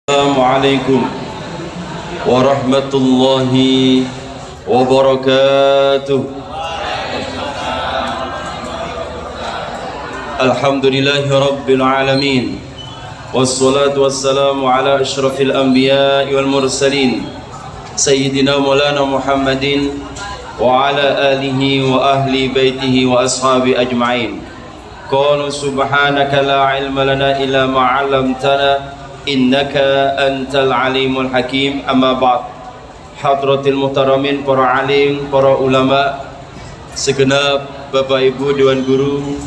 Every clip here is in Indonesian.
Assalamualaikum warahmatullahi wabarakatuh. Alhamdulillahi rabbil alamin, wassalatu wassalamu ala ashrafil anbiya'i wal mursalin, sayyidina maulana Muhammadin wa ala alihi wa ahli baitihi wa ashabi ajma'in. Qalu subhanaka la ilma lana illa ma 'allamtana innaka antal alimul hakim. Amma ba'd. Hadratil muhtaramin, para alim, para ulama, segenap Bapak Ibu Dewan Guru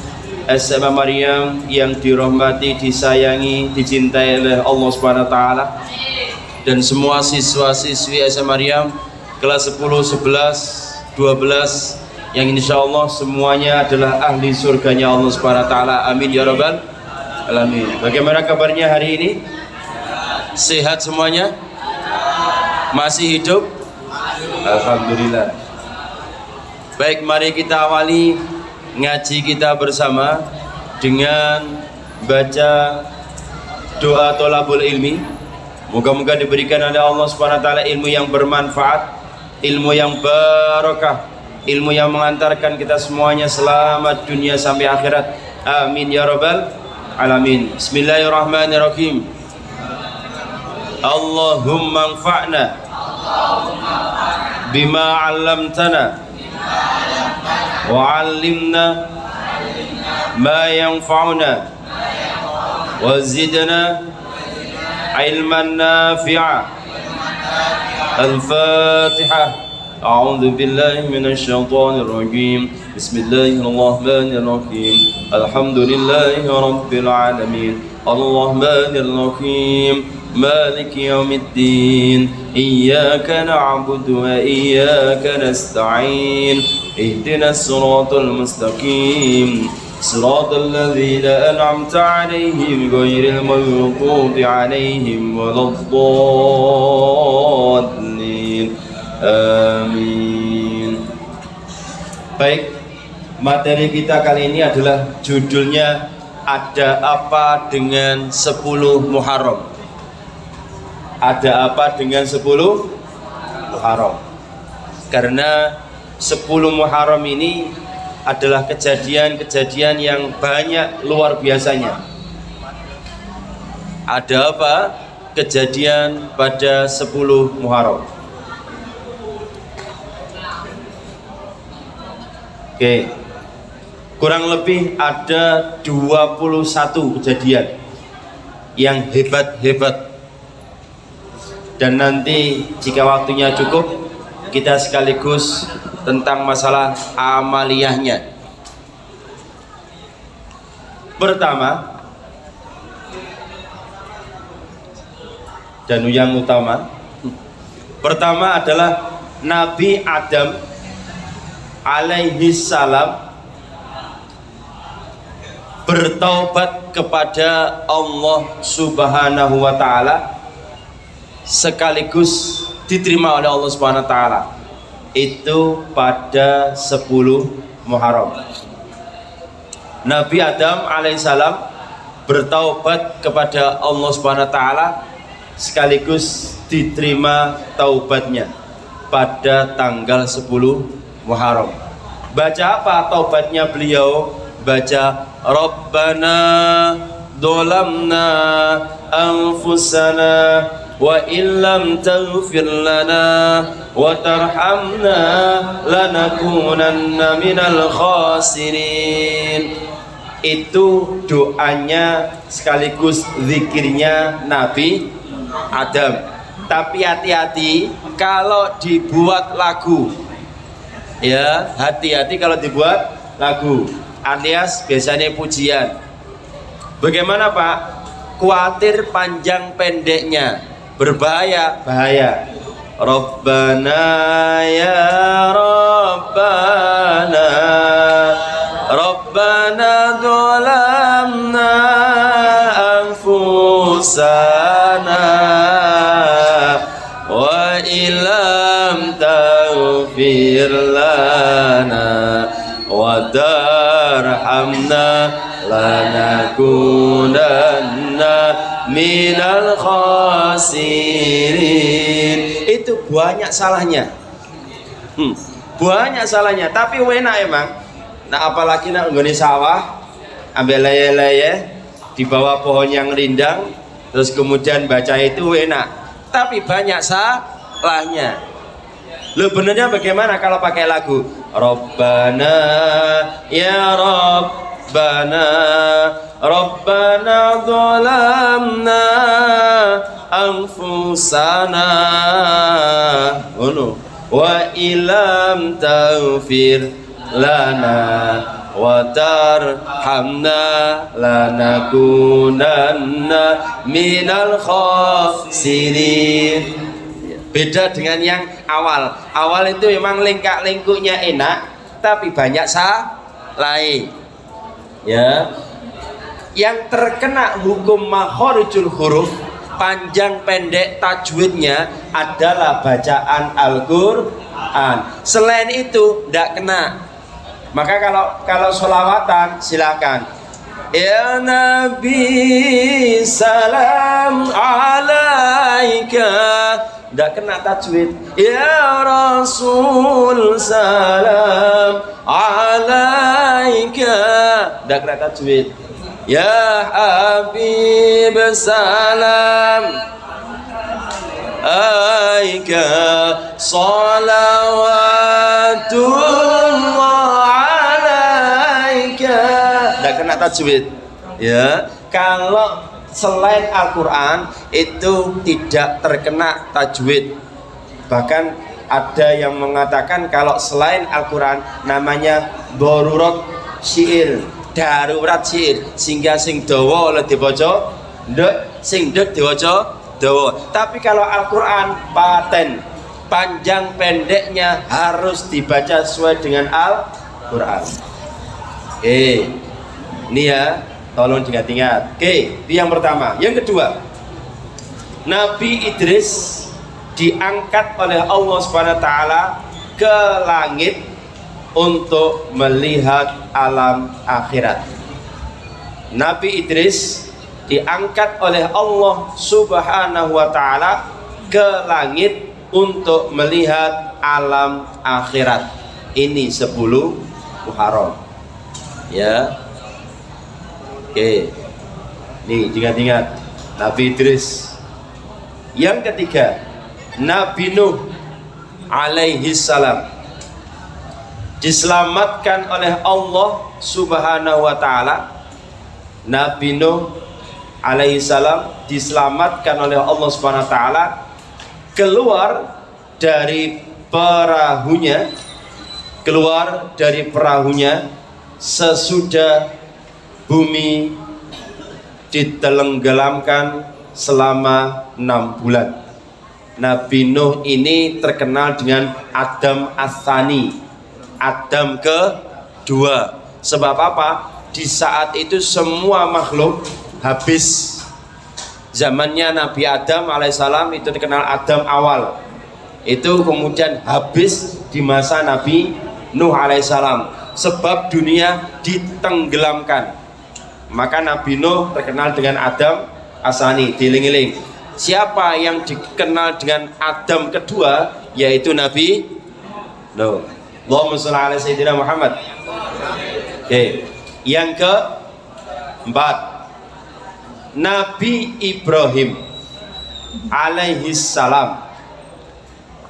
SMA Maryam yang dirahmati, disayangi, dicintai oleh Allah Subhanahu wa taala, dan semua siswa-siswi SMA Maryam kelas 10, 11, 12 yang insyaallah semuanya adalah ahli surganya Allah Subhanahu wa taala. Amin ya rabbal alamin. Bagaimana kabarnya hari ini? Sehat semuanya? Masih hidup? Alhamdulillah. Baik, mari kita awali ngaji kita bersama dengan baca doa thalabul ilmi. Moga-moga diberikan oleh Allah Subhanahu wa taala ilmu yang bermanfaat, ilmu yang barakah, ilmu yang mengantarkan kita semuanya selamat dunia sampai akhirat. Amin ya rabbal alamin. Bismillahirrahmanirrahim. Allahumma anfa'na bima 'allamtana wa 'allimna ma yanfa'una wa zidna ilman nafi'a. Al-Fatihah. A'udzu billahi minasy syaithanir rajim. Bismillahirrahmanirrahim. Alhamdulillahi rabbil alamin. Ar-Rahmanir Rahim. مالك يوم الدين. إياك نعبد وإياك نستعين. اهدنا الصراط المستقيم صراط الذين أنعمت عليهم غير المغضوب عليهم ولا الضالين. Amin. Baik, materi kita kali ini adalah judulnya Ada Apa Dengan 10 Muharram. Ada apa dengan 10 Muharram? Karena 10 Muharram ini adalah kejadian-kejadian yang banyak luar biasanya. Ada apa kejadian pada 10 Muharram? Oke, kurang lebih ada 21 kejadian yang hebat-hebat. Dan nanti jika waktunya cukup, kita sekaligus tentang masalah amaliyahnya. Pertama dan yang utama, pertama adalah Nabi Adam alaihi salam bertaubat kepada Allah Subhanahu wa taala, sekaligus diterima oleh Allah Subhanahu wa taala. Itu pada 10 Muharram. Nabi Adam alaihissalam bertaubat kepada Allah Subhanahu wa taala, sekaligus diterima taubatnya pada tanggal 10 Muharram. Baca apa taubatnya beliau? Baca Rabbana dolamna anfusana wa illam taghfir lana wa tarhamna lanakunanna minal khasirin. Itu doanya sekaligus zikirnya Nabi Adam. Tapi hati-hati kalau dibuat lagu. Ya, hati-hati kalau dibuat lagu, alias biasanya pujian. Bagaimana Pak? Kuatir panjang pendeknya berbahaya, bahaya. Rabbana ya Rabbana, Rabbana dolamna anfusana wa ilam taghfir lana wa tarhamna lanakunanna minal khasirin. Itu banyak salahnya. Banyak salahnya, tapi enak emang. Nah apalagi nak nggone sawah, ambil leye-leye di bawah pohon yang rindang, terus kemudian baca itu enak. Tapi banyak salahnya. Lo benernya bagaimana kalau pakai lagu? Rabbana ya Rabbana, Rabbana zalamna anfusana, wa ilam taghfir lana wa tarhamna lanakunanna minal khasirin. Beda dengan yang awal. Awal itu memang lingkak-lingkuknya enak, tapi banyak lain. Ya. Yang terkena hukum makhorijul huruf, panjang pendek tajwidnya adalah bacaan Al-Qur'an. Selain itu tidak kena. Maka kalau sholawatan silakan. Ya Nabi salam alaika, tidak kena tajwid. Ya Rasul salam alaika, tidak kena tajwid. Ya Habib salam alaika, salawatullah alaika, tidak kena tajwid. Ya, kalau selain Al-Quran itu tidak terkena tajwid. Bahkan ada yang mengatakan kalau selain Al-Quran namanya darurat syair, darurat syair, sehingga sing dawa oleh dibaca ndek, sing ndek diwaca dawa. Tapi kalau Al-Quran paten, panjang pendeknya harus dibaca sesuai dengan Al-Quran. Ini ya, tolong diingat-ingat. Itu yang pertama. Yang kedua, Nabi Idris diangkat oleh Allah SWT ke langit untuk melihat alam akhirat. Nabi Idris diangkat oleh Allah Subhanahu wa taala ke langit untuk melihat alam akhirat. Ini 10 Muharram. Ya. Nih ingat-ingat Nabi Idris. Yang ketiga, Nabi Nuh alaihi salam diselamatkan oleh Allah Subhanahu wa taala. Nabi Nuh alaihi salam diselamatkan oleh Allah Subhanahu wa taala keluar dari perahunya sesudah bumi ditenggelamkan selama 6 bulan. Nabi Nuh ini terkenal dengan Adam Ats-Tsani, Adam kedua. Sebab apa? Di saat itu semua makhluk habis. Zamannya Nabi Adam alaihissalam itu terkenal Adam awal. Itu kemudian habis di masa Nabi Nuh alaihissalam. Sebab dunia ditenggelamkan. Maka Nabi Nuh terkenal dengan Adam Ats-Tsani. Diling-iling. Siapa yang dikenal dengan Adam kedua? Yaitu Nabi Nuh. Allahumma shalli ala sayyidina Muhammad. Yang keempat, Nabi Ibrahim alaihi salam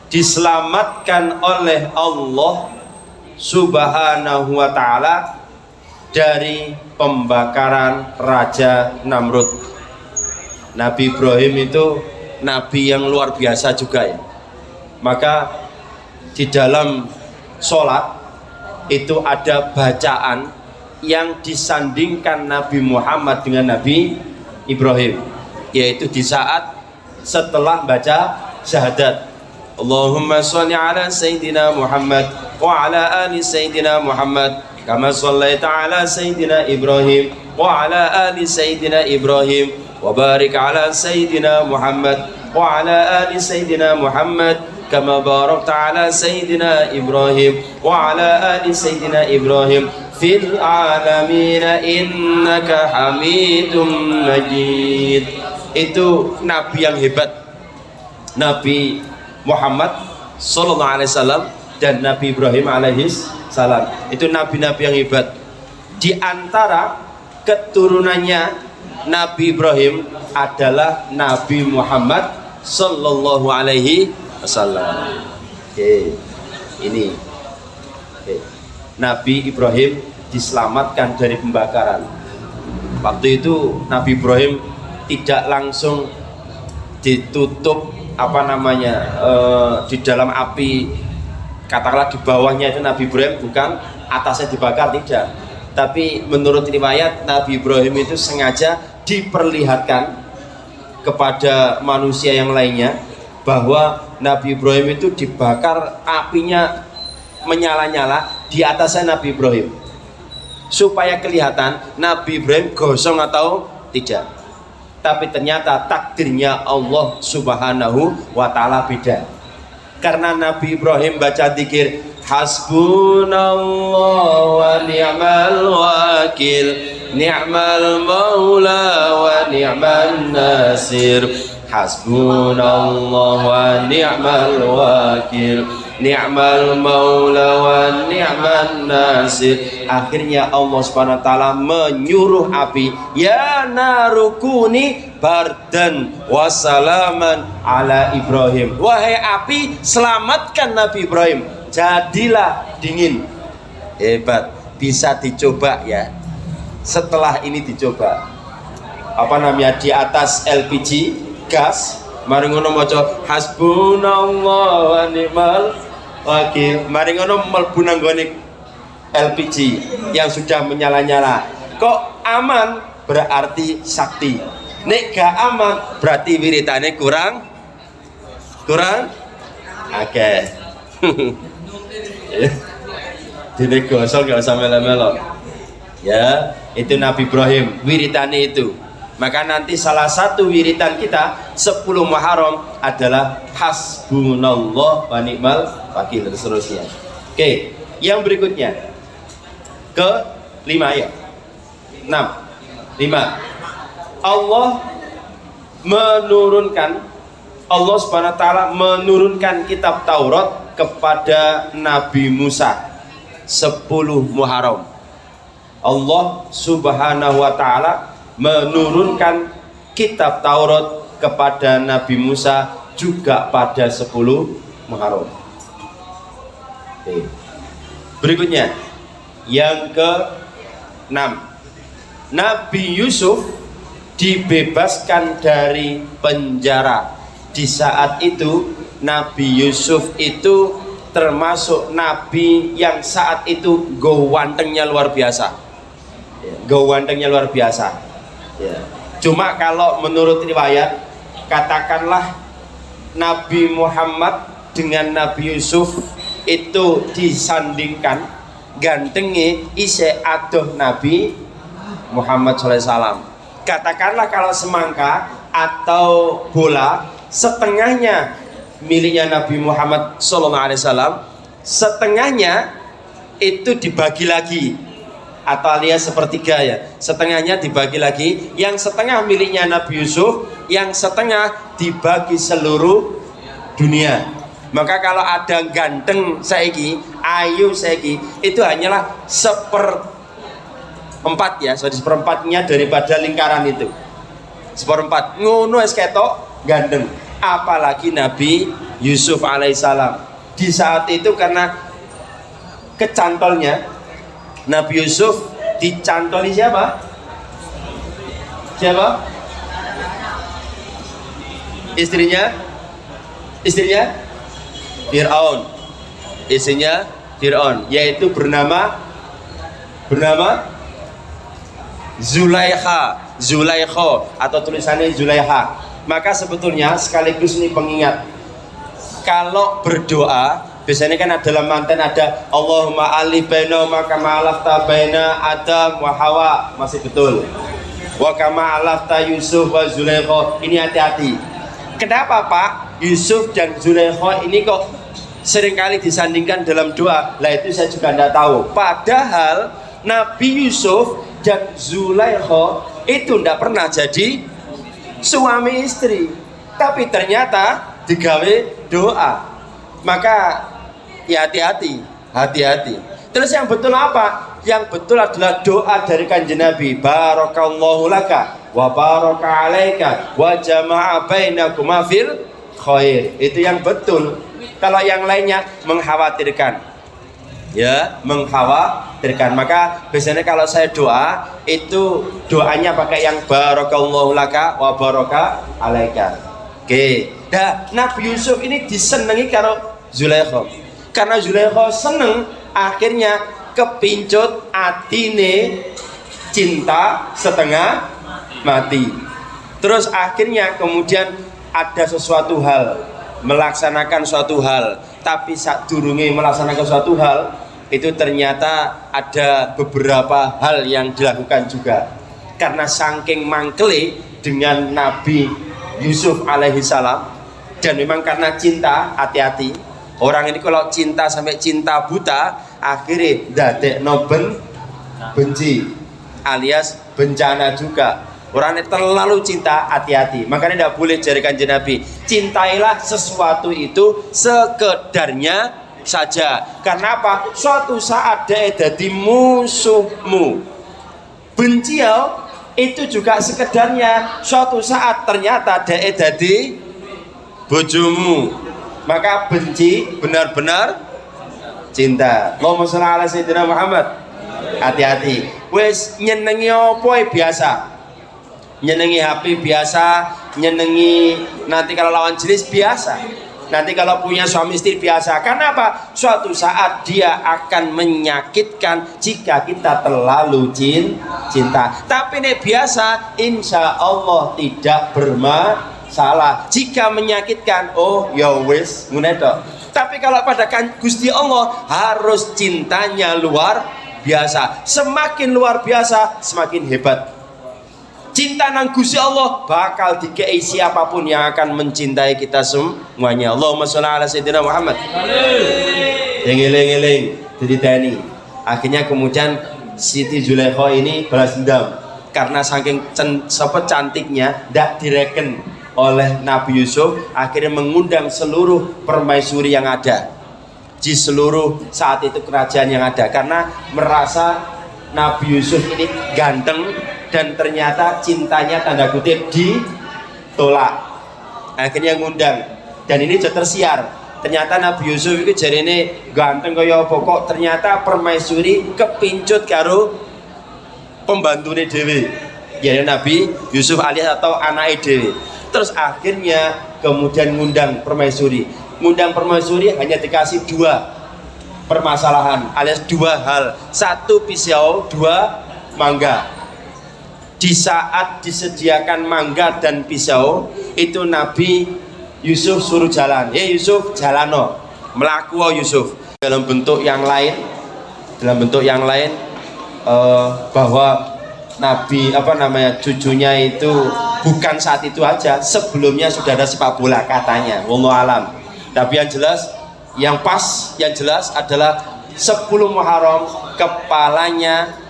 diselamatkan oleh Allah Subhanahu wa taala dari pembakaran Raja Namrud. Nabi Ibrahim itu nabi yang luar biasa juga ya. Maka di dalam sholat itu ada bacaan yang disandingkan Nabi Muhammad dengan Nabi Ibrahim, yaitu di saat setelah baca syahadat. Allahumma sholli ala sayyidina Muhammad wa ala ali sayyidina Muhammad kama shallaita ala sayyidina Ibrahim wa ala ali sayyidina Ibrahim wa barik ala sayyidina Muhammad wa ala ali sayyidina Muhammad kama barakta ala sayyidina Ibrahim wa ala ali sayyidina Ibrahim fil alamin innaka Hamidum Majid. itu nabi yang hebat, Nabi Muhammad sallallahu alaihi wasallam dan Nabi Ibrahim alaihi salam. Itu nabi-nabi yang hebat. Di antara keturunannya Nabi Ibrahim adalah Nabi Muhammad sallallahu alaihi wasallam. Oke. Ini. Oke. Nabi Ibrahim diselamatkan dari pembakaran. Waktu itu Nabi Ibrahim tidak langsung ditutup di dalam api, katakanlah di bawahnya itu Nabi Ibrahim, bukan atasnya dibakar, tidak. Tapi menurut riwayat Nabi Ibrahim itu sengaja diperlihatkan kepada manusia yang lainnya bahwa Nabi Ibrahim itu dibakar, apinya menyala-nyala di atasnya Nabi Ibrahim, supaya kelihatan Nabi Ibrahim gosong atau tidak. Tapi ternyata takdirnya Allah subhanahu wa ta'ala beda. Karena Nabi Ibrahim baca dzikir hasbunallah wa ni'mal wakil, ni'mal maula wa ni'man nasir. Hasbunallah wa ni'mal wakil, ni'mal maula wa ni'man nasir. Akhirnya Allah subhanahu wa ta'ala menyuruh api, ya narukuni bardan wasalaman ala Ibrahim. Wahai api, selamatkan Nabi Ibrahim, jadilah dingin. Hebat, bisa dicoba ya. Setelah ini dicoba di atas LPG gas, mari ngono maca hasbunallah wa ni'mal wakil, mari ngono mlebu nang gone LPG yang sudah menyala-nyala. Kok aman? Berarti sakti. Nek gak aman berarti wiritane kurang akeh. Dene gosong gak usah melo-melo. Ya, itu Nabi Ibrahim wiritane itu. Maka nanti salah satu wiritan kita 10 Muharram adalah hasbunallah wa ni'mal wakil dan seterusnya. Oke, yang berikutnya ke 5 ya. 6. 5. Allah Subhanahu wa ta'ala menurunkan kitab Taurat kepada Nabi Musa 10 Muharram. Allah Subhanahu wa ta'ala menurunkan kitab Taurat kepada Nabi Musa juga pada 10 Muharram. Oke. Berikutnya yang ke-6, Nabi Yusuf dibebaskan dari penjara. Di saat itu Nabi Yusuf itu termasuk nabi yang saat itu gawantengnya luar biasa. Gawantengnya luar biasa. Ya. Cuma kalau menurut riwayat, katakanlah Nabi Muhammad dengan Nabi Yusuf itu disandingkan, gantengnya isih adoh Nabi Muhammad SAW. Katakanlah kalau semangka atau bola, setengahnya miliknya Nabi Muhammad SAW, setengahnya itu dibagi lagi, atau alias sepertiga ya, setengahnya dibagi lagi, yang setengah miliknya Nabi Yusuf, yang setengah dibagi seluruh dunia. Maka kalau ada ganteng saiki, ayu saiki, itu hanyalah seperempat ya, seperempatnya daripada lingkaran itu. Seperempat, ngono es ketok ganteng. Apalagi Nabi Yusuf alaihissalam. Di saat itu karena kecantolnya, Nabi Yusuf dicantoli siapa? Siapa? Istrinya Fir'aun. Istrinya Fir'aun, yaitu bernama Zulaikha atau tulisannya Zulaikha. Maka sebetulnya sekaligus ini pengingat, kalau berdoa biasanya kan dalam manten ada Allahumma alif baina ma kama alafta baina Adam wa Hawa, masih betul, wa kama alafta Yusuf wa Zulaikha. Ini hati-hati. Kenapa Pak Yusuf dan Zulaikha ini kok seringkali disandingkan dalam doa? Lah itu saya juga tidak tahu. Padahal Nabi Yusuf dan Zulaikha itu tidak pernah jadi suami istri, tapi ternyata digawe doa. Maka ya hati-hati. Terus yang betul apa? Yang betul adalah doa dari Kanjeng Nabi, barakallahu laka wa baraka alaika wa jama'a bainakuma fil khair. Itu yang betul. Kalau yang lainnya mengkhawatirkan, ya mengkhawatirkan. Maka biasanya kalau saya doa itu doanya pakai yang barakallahu laka wa baraka alaika. Oke. Nah, Nabi Yusuf ini disenangi karo Zulaikha. Karena Zulaikha seneng, akhirnya kepincut atine cinta setengah mati. Terus akhirnya kemudian ada sesuatu hal, melaksanakan suatu hal, tapi saat durunge melaksanakan suatu hal itu ternyata ada beberapa hal yang dilakukan juga. Karena saking mangkele dengan Nabi Yusuf alaihi salam, dan memang karena cinta, hati-hati. Orang ini kalau cinta sampai cinta buta, akhirnya dadekno benci alias bencana juga. Orang ini terlalu cinta, hati-hati. Makanya tidak boleh jari Kanjeng Nabi, cintailah sesuatu itu sekedarnya saja. Karena apa? Suatu saat dia jadi musuhmu. Benci itu juga sekedarnya. Suatu saat ternyata dia jadi bojomu. Maka benci benar-benar cinta. Allahumma sholli ala sayyidina Muhammad. Hati-hati. Wes nyenengi apa biasa. Nyenengi HP biasa, nyenengi nanti kalau lawan jenis biasa. Nanti kalau punya suami istri biasa. Karena apa? Suatu saat dia akan menyakitkan jika kita terlalu cinta. Tapi ini biasa, insya Allah tidak bermasalah. Jika menyakitkan, oh ya wis ngene tok. Tapi kalau pada Gusti Allah harus cintanya luar biasa. Semakin luar biasa, semakin hebat. Cinta nang Gusti Allah bakal dikei siapapun yang akan mencintai kita semuanya. Allahumma sholli ala sayyidina Muhammad. Eling-eling jadi tani. Akhirnya kemudian Siti Zulaikha ini balas dendam karena saking cantiknya tidak direken oleh Nabi Yusuf. Akhirnya mengundang seluruh permaisuri yang ada di seluruh saat itu kerajaan yang ada, karena merasa Nabi Yusuf ini ganteng dan ternyata cintanya tanda kutip ditolak. Akhirnya ngundang, dan ini sudah tersiar. Ternyata Nabi Yusuf itu jadi ini ganteng kaya apa, kok ternyata permaisuri kepincut karo pembantune dhewe, ya Nabi Yusuf alias atau anake dhewe. Terus akhirnya kemudian ngundang permaisuri. Ngundang permaisuri hanya dikasih dua permasalahan alias dua hal, satu pisau, dua mangga. Di saat disediakan mangga dan pisau itu Nabi Yusuf suruh jalan. Yusuf jalano, melaku Yusuf dalam bentuk yang lain, bahwa Nabi cucunya itu bukan saat itu aja, sebelumnya sudah ada sepak bola katanya, wallahu alam. Tapi yang jelas adalah 10 Muharram kepalanya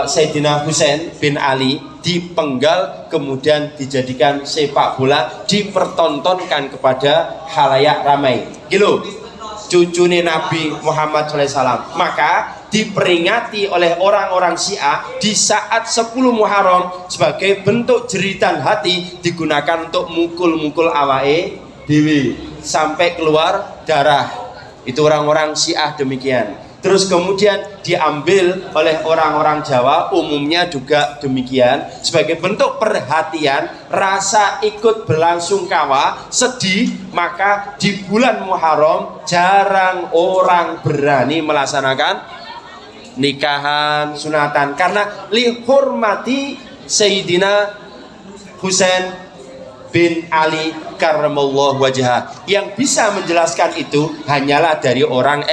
Sayyidina Husain bin Ali dipenggal, kemudian dijadikan sepak bola, dipertontonkan kepada khalayak ramai. Gitu, cucune Nabi Muhammad SAW. Maka diperingati oleh orang-orang Syiah di saat 10 Muharram sebagai bentuk jeritan hati, digunakan untuk mukul-mukul awake dewi sampai keluar darah. Itu orang-orang Syiah demikian. Terus kemudian diambil oleh orang-orang Jawa umumnya juga demikian, sebagai bentuk perhatian, rasa ikut berlangsungkawa, sedih. Maka di bulan Muharram jarang orang berani melaksanakan nikahan sunatan, karena lihormati Sayyidina Husain bin Ali karramallahu wajhah. Yang bisa menjelaskan itu hanyalah dari orang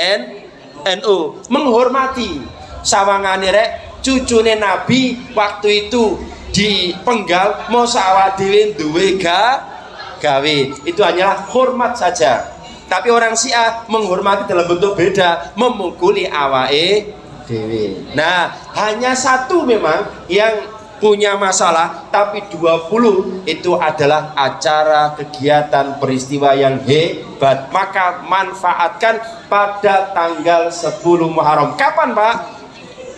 NU, menghormati sawangane rek cucune Nabi waktu itu dipenggal mau awak dhewe duwe gawe, itu hanyalah hormat saja. Tapi orang Syiah menghormati dalam bentuk beda, memukuli awake dhewe. Nah, hanya satu memang yang punya masalah, tapi 20 itu adalah acara kegiatan peristiwa yang hebat. Maka manfaatkan pada tanggal 10 Muharram. Kapan Pak?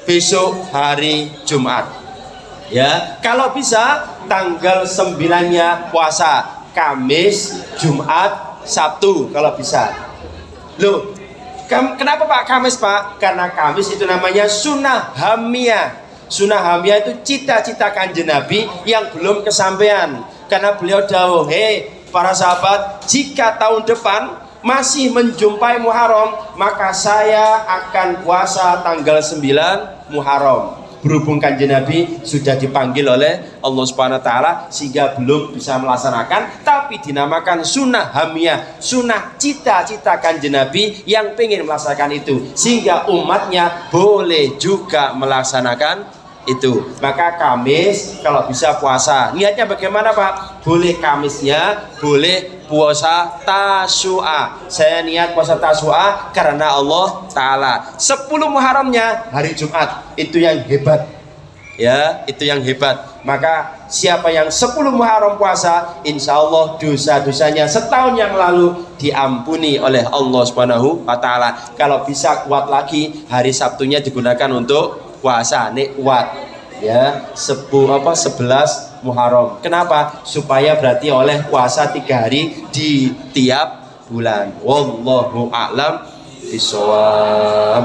Besok hari Jumat. Ya, kalau bisa tanggal 9-nya puasa, Kamis, Jumat, Sabtu kalau bisa. Loh, kenapa Pak Kamis Pak? Karena Kamis itu namanya sunnah hamiyah. Sunnah hamiyah itu cita-cita Kanjeng Nabi yang belum kesampaian. Karena beliau dawuh, "Hei para sahabat, jika tahun depan masih menjumpai Muharram, maka saya akan puasa tanggal 9 Muharram." Berhubung Kanjeng Nabi sudah dipanggil oleh Allah Subhanahu wa taala sehingga belum bisa melaksanakan, tapi dinamakan sunnah hamiyah, sunnah cita-cita Kanjeng Nabi yang pengen melaksanakan itu, sehingga umatnya boleh juga melaksanakan itu. Maka Kamis kalau bisa puasa. Niatnya bagaimana Pak? Boleh Kamisnya, boleh puasa Tasyu'a. Saya niat puasa Tasyu'a karena Allah Ta'ala. 10 Muharramnya hari Jumat. Itu yang hebat. Ya, itu yang hebat. Maka siapa yang 10 Muharram puasa, insya Allah dosa-dosanya setahun yang lalu diampuni oleh Allah Subhanahu wa Ta'ala. Kalau bisa kuat lagi, hari Sabtunya digunakan untuk puasa nikmat, ya, 11 Muharram. Kenapa? Supaya berarti oleh puasa 3 hari di tiap bulan. Wallahu a'lam bishawab.